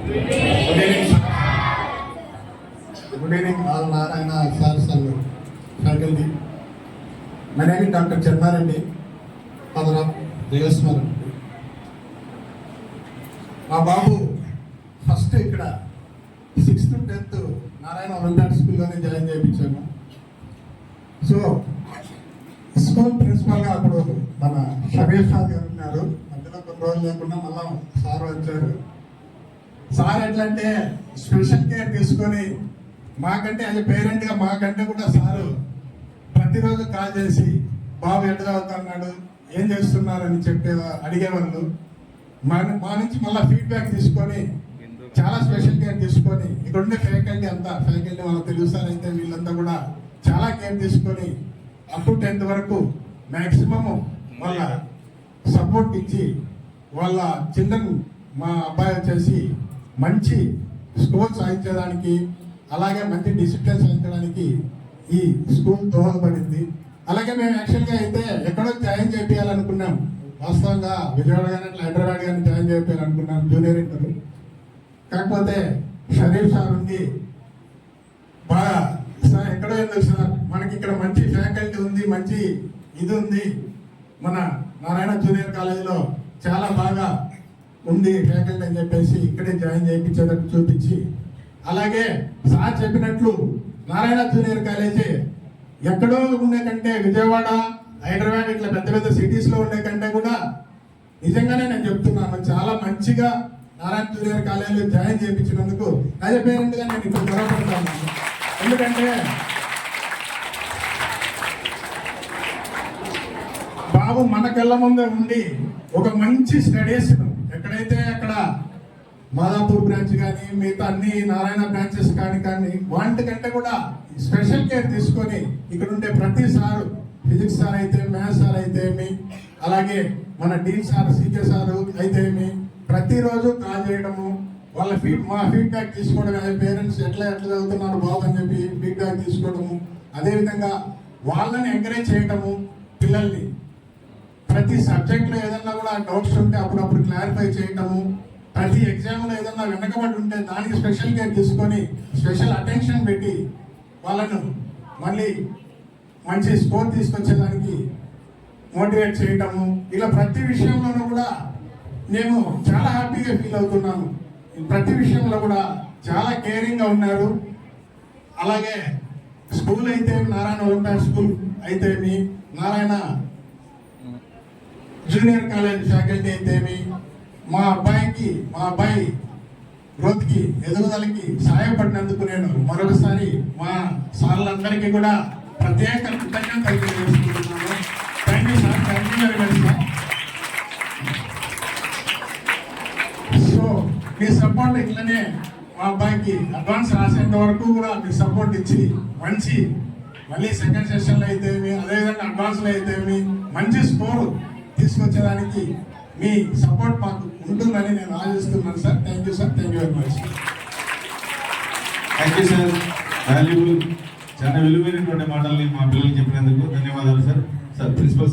Good evening, all Narayana sirs and faculty. My name is Dr. Chennareddy, father of Devaswara. మా బాబు first ఇక్కడ 6th to 10th Narayana olympiad స్కూల్లోనే join చేయించాము. So school ప్రిన్సిపల్గా అప్పుడు మన Shabbir sir గారు ఉన్నారు. మధ్యలో కొన్ని రోజులు లేకుండా మళ్ళా సార్ వచ్చారు. సార్ ఎట్లా అంటే స్పెషల్ కేర్ తీసుకొని మాకంటే యాజ్ ఎ పేరెంట్గా మాకంటే కూడా సారు ప్రతిరోజు కాల్ చేసి బాబు ఎట్లా చదువుతున్నాడు, ఏం చేస్తున్నారని అడిగేవాళ్ళు. మా నుంచి మళ్ళీ ఫీడ్బ్యాక్ తీసుకొని చాలా స్పెషల్ కేర్ తీసుకొని ఇక్కడ ఉండే ఫ్యాకల్టీ వాళ్ళ తెలుగు సార్ అయితే వీళ్ళంతా కూడా చాలా కేర్ తీసుకొని అప్ టు 10th వరకు మ్యాక్సిమము వాళ్ళ సపోర్ట్ ఇచ్చి వాళ్ళ చిల్డ్రన్ మా అబ్బాయి వచ్చేసి మంచి స్కోర్ సాధించడానికి అలాగే మంచి డిసిప్లిన్ సాధించడానికి ఈ స్కూల్ దోహదపడింది. అలాగే మేము యాక్చువల్గా అయితే ఎక్కడో జాయిన్ చేయాలనుకున్నాం. వాస్తవంగా విజయవాడ కానీ హైదరాబాద్ కానీ జాయిన్ చేయాలనుకున్నాం జూనియర్ ఇంటర్. కాకపోతే షరీఫ్ సార్ ఉంది బాగా సార్ ఎక్కడో ఎందుకు సార్ మనకి ఇక్కడ మంచి ఫ్యాకల్టీ ఉంది, మంచి ఇది ఉంది, మన నారాయణ జూనియర్ కాలేజీలో చాలా బాగా ఉంది ఫ్యాకల్టీ అని చెప్పేసి ఇక్కడే జాయిన్ చేయించేటట్టు చూపించి, అలాగే సార్ చెప్పినట్లు నారాయణ జూనియర్ కాలేజీ ఎక్కడో ఉండే కంటే విజయవాడ హైదరాబాద్ ఇట్లా పెద్ద పెద్ద సిటీస్లో ఉండే కంటే కూడా నిజంగానే నేను చెప్తున్నాను చాలా మంచిగా నారాయణ జూనియర్ కాలేజీలో జాయిన్ చేయించినందుకు అదే పేరెంట్గా నేను ఇప్పుడు గర్వపడతాను. ఎందుకంటే బాబు మన కళ్ళ ముందే ఉండి ఒక మంచి స్టడీస్ ఎక్కడైతే అక్కడ మాదాపూర్ బ్రాంచ్ కానీ మిగతా అన్ని నారాయణ బ్రాంచెస్ కానీ వాటికంటే కూడా స్పెషల్ కేర్ తీసుకొని ఇక్కడ ఉండే ప్రతి సారు ఫిజిక్స్ సార్ అయితే మ్యాథ్స్ సార్ అయితే ఏమి, అలాగే మన డీన్ సార్ సీకే సారు అయితే ఏమి ప్రతిరోజు కాల్ చేయడము, వాళ్ళ మా ఫీడ్బ్యాక్ తీసుకోవడం, అదే పేరెంట్స్ ఎట్లా చదువుతున్నారు బాబు అని చెప్పి ఫీడ్బ్యాక్ తీసుకోవడము, అదేవిధంగా వాళ్ళని ఎంకరేజ్ చేయడము, పిల్లల్ని ప్రతి సబ్జెక్ట్లో ఏదన్నా కూడా డౌట్స్ ఉంటే అప్పుడప్పుడు క్లారిఫై చేయటము, ప్రతి ఎగ్జామ్లో ఏదన్నా వెనకబడి ఉంటే దానికి స్పెషల్ కేర్ తీసుకొని స్పెషల్ అటెన్షన్ పెట్టి వాళ్ళను మళ్ళీ మంచి స్కోర్ తీసుకొచ్చేదానికి మోటివేట్ చేయటము, ఇలా ప్రతి విషయంలోనూ కూడా నేను చాలా హ్యాపీగా ఫీల్ అవుతున్నాను. ప్రతి విషయంలో కూడా చాలా కేరింగ్గా ఉన్నారు. అలాగే స్కూల్ అయితే నారాయణ ఒలింపియాడ్ స్కూల్ అయితే నారాయణ జూనియర్ కాలేజ్ ఫ్యాకల్టీ అయితే మా అబ్బాయి గ్రోత్కి ఎదుగుదలకి సహాయపడినందుకు నేను మరొకసారి మా సార్లందరికీ కూడా ప్రత్యేక కృతజ్ఞతలు తెలియజేసుకుంటున్నాను. Thank you sir, thank you very much sir. So me support ఇట్లనే మా అబ్బాయికి అడ్వాన్స్ రాసేంత వరకు కూడా మీ సపోర్ట్ ఇచ్చి మంచి మళ్ళీ సెకండ్ సెషన్లో అయితే అదేవిధంగా అడ్వాన్స్లో అయితే మంచి స్కోర్ తీసుకొచ్చేదానికి మీ సపోర్ట్ మాకు ఉంటుందని నేను ఆశిస్తున్నాను sir. Thank you sir, thank you very much. Thank you sir. Valuable చాలా విలువైనటువంటి మాటల్ని మా పిల్లలకి చెప్పినందుకు ధన్యవాదాలు సార్. Principal sir.